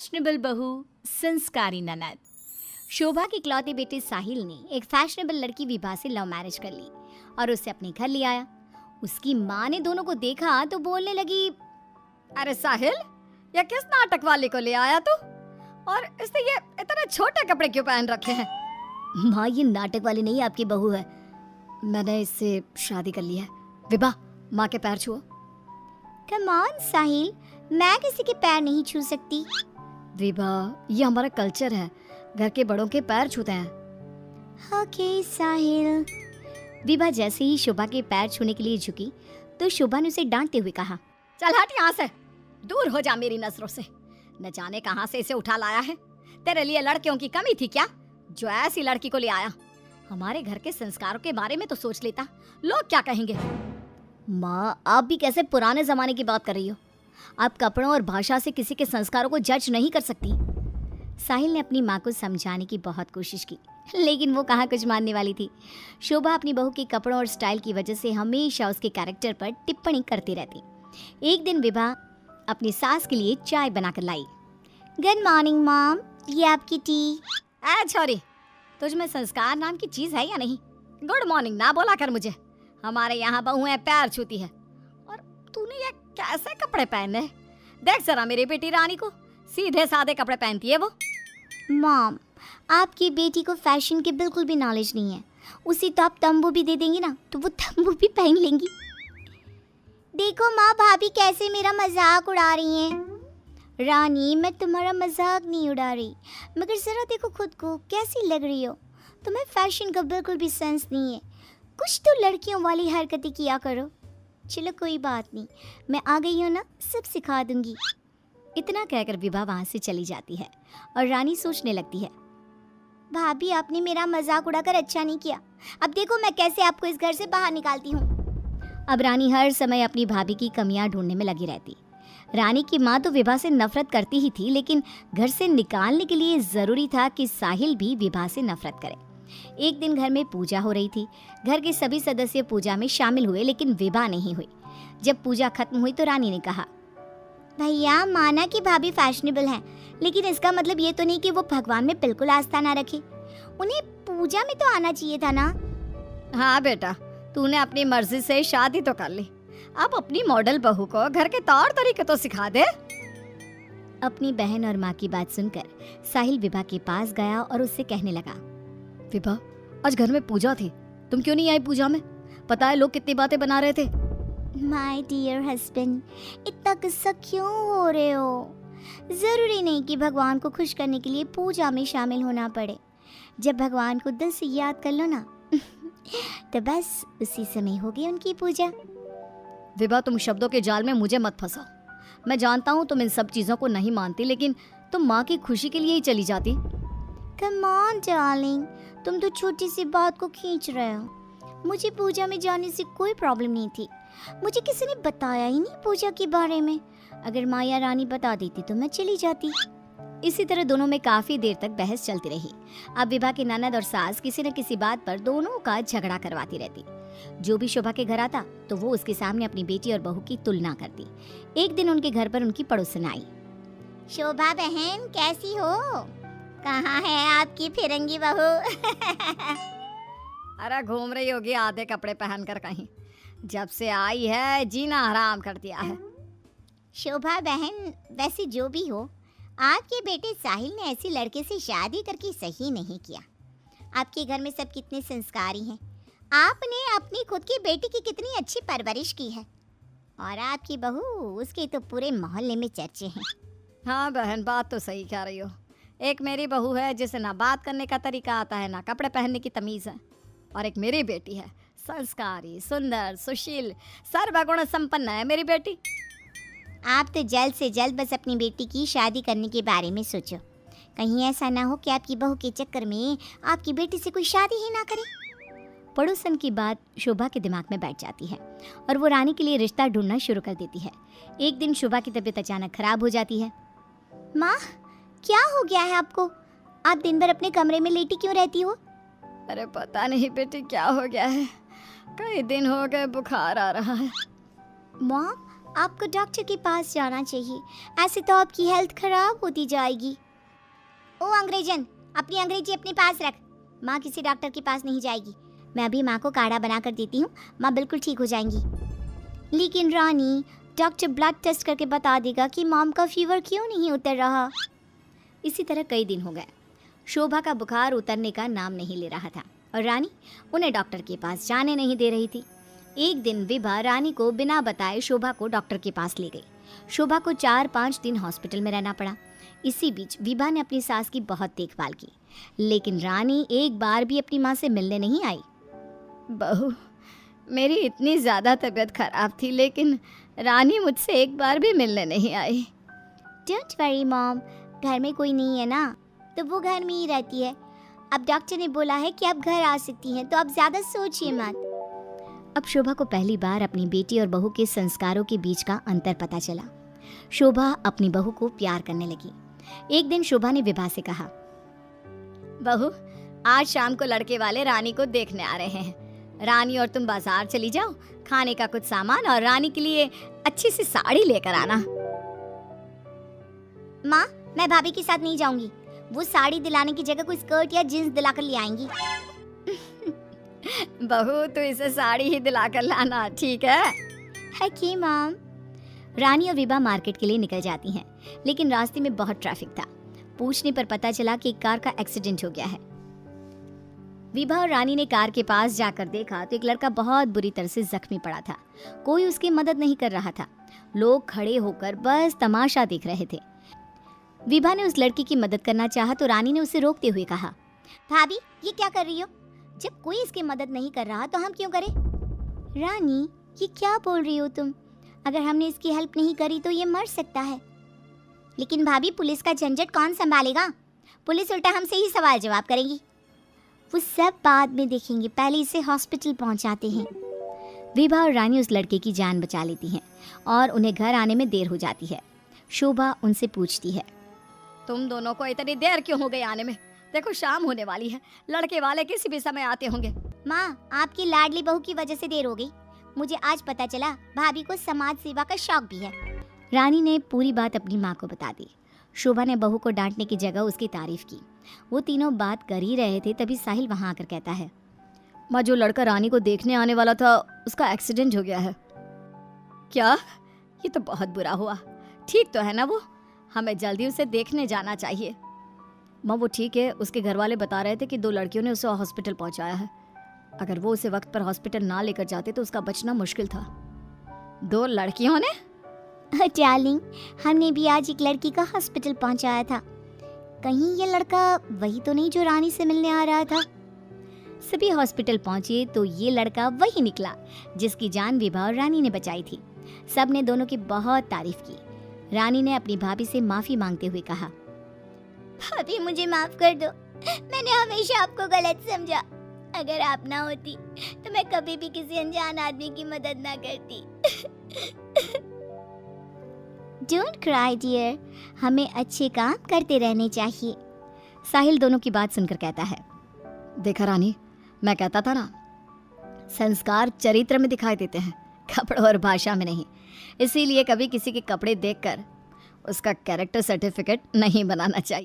Fashionable बहू, संस्कारी ननद। शोभा की इकलौते बेटे साहिल ने एक फैशनेबल लड़की विभा से लव मैरिज कर ली और उसे अपने घर ले आया। उसकी माँ ने दोनों को देखा तो बोलने लगी, अरे साहिल, ये किस नाटक वाले को ले आया तू? और इसने ये इतने छोटे कपड़े क्यों पहन रखे हैं? माँ, ये नाटक वाली नहीं, आपकी बहू है। मैंने इससे शादी कर ली है। विभा, माँ के पैर छुओ। कम ऑन साहिल, मैं किसी के पैर नहीं छू सकती। विभा, ये हमारा कल्चर है, घर के बड़ों के पैर छूते हैं। ओके साहिल। विभा जैसे ही शोभा के पैर छूने के लिए झुकी तो शोभा ने उसे डांटते हुए कहा, चल हट यहाँ से, दूर हो जा मेरी नजरों से। न जाने कहाँ से इसे उठा लाया है। तेरे लिए लड़कियों की कमी थी क्या, जो ऐसी लड़की को ले आया? हमारे घर के संस्कारों के बारे में तो सोच लेता, लोग क्या कहेंगे? माँ, आप भी कैसे पुराने जमाने की बात कर रही हो? आप कपड़ों और भाषा से किसी के संस्कारों को जज नहीं कर सकती। साहिल ने अपनी माँ को समझाने की बहुत कोशिश की, लेकिन वो कहाँ कुछ मानने वाली थी। शोभा अपनी बहू के कपड़ों और स्टाइल की वजह से हमेशा उसके कैरेक्टर पर टिप्पणी करती रहती। एक दिन विभा अपनी सास के लिए चाय बनाकर लाई। गुड मॉर्निंग मॉम, ये आपकी टी। ऐ छोरी, तुझ में संस्कार नाम की चीज है या नहीं? गुड मॉर्निंग ना बोला कर मुझे। हमारे यहाँ बहुएं पैर छूती है और तूने ये कैसे कपड़े पहने? देख जरा मेरी बेटी रानी को, सीधे सादे कपड़े पहनती है वो। मॉम, आपकी बेटी को फैशन की बिल्कुल भी नॉलेज नहीं है। उसी तो आप तंबू भी दे देंगी ना तो वो तंबू भी पहन लेंगी। देखो माँ, भाभी कैसे मेरा मजाक उड़ा रही हैं। रानी, मैं तुम्हारा मजाक नहीं उड़ा रही, मगर जरा देखो खुद को, कैसी लग रही हो। तुम्हें फैशन का बिल्कुल भी सेंस नहीं है। कुछ तो लड़कियों वाली हरकतें किया करो। चलो कोई बात नहीं, मैं आ गई हूँ ना, सब सिखा दूंगी। इतना कहकर विभा वहाँ से चली जाती है और रानी सोचने लगती है, भाभी आपने मेरा मजाक उड़ाकर अच्छा नहीं किया। अब देखो मैं कैसे आपको इस घर से बाहर निकालती हूँ। अब रानी हर समय अपनी भाभी की कमियां ढूंढने में लगी रहती। रानी की माँ तो विभा से नफरत करती ही थी, लेकिन घर से निकालने के लिए जरूरी था कि साहिल भी विभा से नफरत करे। एक दिन घर में पूजा हो रही थी। घर के सभी सदस्य पूजा में शामिल हुए, लेकिन विभा नहीं हुई। जब पूजा खत्म हुई तो रानी ने कहा, भैया माना कि भाभी फैशनेबल हैं, लेकिन इसका मतलब ये तो नहीं कि वो भगवान में बिल्कुल आस्था ना रखे। उन्हें पूजा में तो आना चाहिए था ना। हाँ बेटा, तूने अपनी मर्जी से शादी तो कर ली, अब अपनी मॉडल बहू को घर के तौर तरीके तो सिखा दे। अपनी बहन और माँ की बात सुनकर साहिल विभा के पास गया और उससे कहने लगा, विभा, आज घर में पूजा थी, तुम क्यों नहीं आई पूजा में? पता है लोग कितनी बातें बना रहे थे। माय डियर हस्बैंड, इतना गुस्सा क्यों हो रहे हो? जरूरी नहीं कि भगवान को खुश करने के लिए पूजा में शामिल होना पड़े। जब भगवान को दिल से याद कर लो ना तो बस उसी समय होगी उनकी पूजा। विभा, तुम शब्दों के जाल में मुझे मत फंसाओ। मैं जानता हूँ तुम इन सब चीजों को नहीं मानती, लेकिन तुम माँ की खुशी के लिए ही चली जाती। कम ऑन डार्लिंग, तुम तो छोटी सी बात को खींच रहे हो। मुझे पूजा में जाने से कोई प्रॉब्लम नहीं थी। मुझे किसी ने बताया ही नहीं पूजा के बारे में। अगर माँ या रानी बता देती तो मैं चली जाती। इसी तरह दोनों में काफी देर तक बहस चलती रही। अब विभा की ननद और सास किसी न किसी बात पर दोनों का झगड़ा करवाती रहती। जो भी शोभा के घर आता तो वो उसके सामने अपनी बेटी और बहू की तुलना करती। एक दिन उनके घर पर उनकी पड़ोसन आई। शोभा बहन, कैसी हो? कहाँ है आपकी फिरंगी बहू? अरे घूम रही होगी आधे कपड़े पहनकर कहीं। जब से आई है जीना हराम कर दिया है। शोभा बहन, वैसे जो भी हो, आपके बेटे साहिल ने ऐसी लड़के से शादी करके सही नहीं किया। आपके घर में सब कितने संस्कारी हैं। आपने अपनी खुद की बेटी की कितनी अच्छी परवरिश की है, और आपकी बहू, उसके तो पूरे मोहल्ले में चर्चे हैं। हाँ बहन, बात तो सही कह रही हो। एक मेरी बहू है जिसे ना बात करने का तरीका आता है, ना कपड़े पहनने की तमीज़ है, और एक मेरी बेटी है, संस्कारी, सुंदर, सुशील, सर्वगुण संपन्न है मेरी बेटी। आप तो जल्द से जल्द बस अपनी बेटी की शादी करने के बारे में सोचो। कहीं ऐसा ना हो कि आपकी बहू के चक्कर में आपकी बेटी से कोई शादी ही ना करे। पड़ोसन की बात शोभा के दिमाग में बैठ जाती है और वो रानी के लिए रिश्ता ढूंढना शुरू कर देती है। एक दिन शोभा की तबीयत अचानक खराब हो जाती है। माँ, क्या हो गया है आपको? आप दिन भर अपने कमरे में लेटी क्यों रहती हो? अरे पता नहीं बेटी क्या हो गया है, कई दिन हो गए बुखार आ रहा है। माँ, आपको डॉक्टर के पास जाना चाहिए, ऐसे तो आपकी हेल्थ खराब होती जाएगी। ओ अंग्रेजन, अपनी अंग्रेजी अपने पास रख। माँ किसी डॉक्टर के पास नहीं जाएगी। मैं अभी माँ को काढ़ा बना कर देती हूँ, माँ बिल्कुल ठीक हो जाएंगी। लेकिन रानी, डॉक्टर ब्लड टेस्ट करके बता देगा कि मॉम का फीवर क्यों नहीं उतर रहा। इसी तरह कई दिन हो गए। शोभा का बुखार उतरने का नाम नहीं ले रहा था और रानी उन्हें डॉक्टर के पास जाने नहीं दे रही थी। एक दिन विभा रानी को बिना बताए शोभा को डॉक्टर के पास ले गई। शोभा को 4-5 दिन हॉस्पिटल में रहना पड़ा। इसी बीच विभा ने अपनी सास की बहुत देखभाल की, लेकिन रानी एक बार भी अपनी माँ से मिलने नहीं आई। बहू, मेरी इतनी ज़्यादा तबीयत खराब थी, लेकिन रानी मुझसे एक बार भी मिलने नहीं आई। डोंट वरी मॉम, घर में कोई नहीं है ना, तो वो घर में ही रहती है। अब डॉक्टर ने बोला है कि आप घर आ सकती हैं, तो आप ज़्यादा सोचिए मत। अब शोभा को पहली बार अपनी बेटी और बहू के संस्कारों के बीच का अंतर पता चला। शोभा अपनी बहू को प्यार करने लगी। एक दिन शोभा ने विभा से कहा, बहू, आज शाम को लड़के वाले रानी को देखने आ रहे हैं। रानी और तुम बाजार चली जाओ, खाने का कुछ सामान और रानी के लिए अच्छी सी साड़ी लेकर आना। माँ, मैं भाभी के साथ नहीं जाऊंगी। वो साड़ी दिलाने की जगह कोई स्कर्ट या जींस दिलाकर ले आएंगी। बहू, तो इसे साड़ी ही दिलाकर लाना, ठीक है? Okay mom. रानी और विभा मार्केट के लिए निकल जाती हैं, लेकिन रास्ते में बहुत ट्रैफिक था। पूछने पर पता चला कि एक कार का एक्सीडेंट हो गया है। विभा और रानी ने कार के पास जाकर देखा तो एक लड़का बहुत बुरी तरह से जख्मी पड़ा था। कोई उसकी मदद नहीं कर रहा था। लोग खड़े होकर बस तमाशा देख रहे थे। विभा ने उस लड़की की मदद करना चाहा तो रानी ने उसे रोकते हुए कहा, भाभी, ये क्या कर रही हो? जब कोई इसकी मदद नहीं कर रहा तो हम क्यों करें? रानी, ये क्या बोल रही हो तुम? अगर हमने इसकी हेल्प नहीं करी तो ये मर सकता है। लेकिन भाभी, पुलिस का झंझट कौन संभालेगा? पुलिस उल्टा हमसे ही सवाल जवाब करेगी। वो सब बाद में देखेंगे, पहले इसे हॉस्पिटल पहुंचाते हैं। विभा और रानी उस लड़के की जान बचा लेती हैं और उन्हें घर आने में देर हो जाती है। शोभा उनसे पूछती है, तुम दोनों को इतनी देर क्यों हो गई आने में? देखो, शाम होने वाली है, लड़के वाले किसी भी समय आते होंगे। माँ, आपकी लाडली बहू की वजह से देर हो गई। मुझे आज पता चला भाभी को समाज सेवा का शौक भी है। रानी ने पूरी बात अपनी माँ को बता दी। शोभा ने बहू को डांटने की जगह उसकी तारीफ की। वो तीनों बात कर ही रहे थे, तभी साहिल वहाँ आकर कहता है, माँ, जो लड़का रानी को देखने आने वाला था उसका एक्सीडेंट हो गया है। क्या? ये तो बहुत बुरा हुआ। ठीक तो है ना वो? हमें जल्दी उसे देखने जाना चाहिए। माँ, वो ठीक है, उसके घर वाले बता रहे थे कि 2 लड़कियों ने उसे हॉस्पिटल पहुंचाया है। अगर वो उसे वक्त पर हॉस्पिटल ना लेकर जाते तो उसका बचना मुश्किल था। 2 लड़कियों ने? डार्लिंग, हमने भी आज एक लड़की का हॉस्पिटल पहुंचाया था। कहीं ये लड़का वही तो नहीं जो रानी से मिलने आ रहा था? सभी हॉस्पिटल पहुंचे तो ये लड़का वही निकला जिसकी जान विभा और रानी ने बचाई थी। सब ने दोनों की बहुत तारीफ की। रानी ने अपनी भाभी से माफी मांगते हुए कहा, भाभी, मुझे माफ कर दो। मैंने हमेशा आपको गलत समझा। अगर आप ना होती तो मैं कभी भी किसी अनजान आदमी की मदद ना करती। डोंट क्राई डियर, हमें अच्छे काम करते रहने चाहिए। साहिल दोनों की बात सुनकर कहता है, देखा रानी, मैं कहता था ना, संस्कार चरित्र में दिखाई देते हैं, कपड़ों और भाषा में नहीं। इसीलिए कभी किसी के कपड़े देखकर उसका कैरेक्टर सर्टिफिकेट नहीं बनाना चाहिए।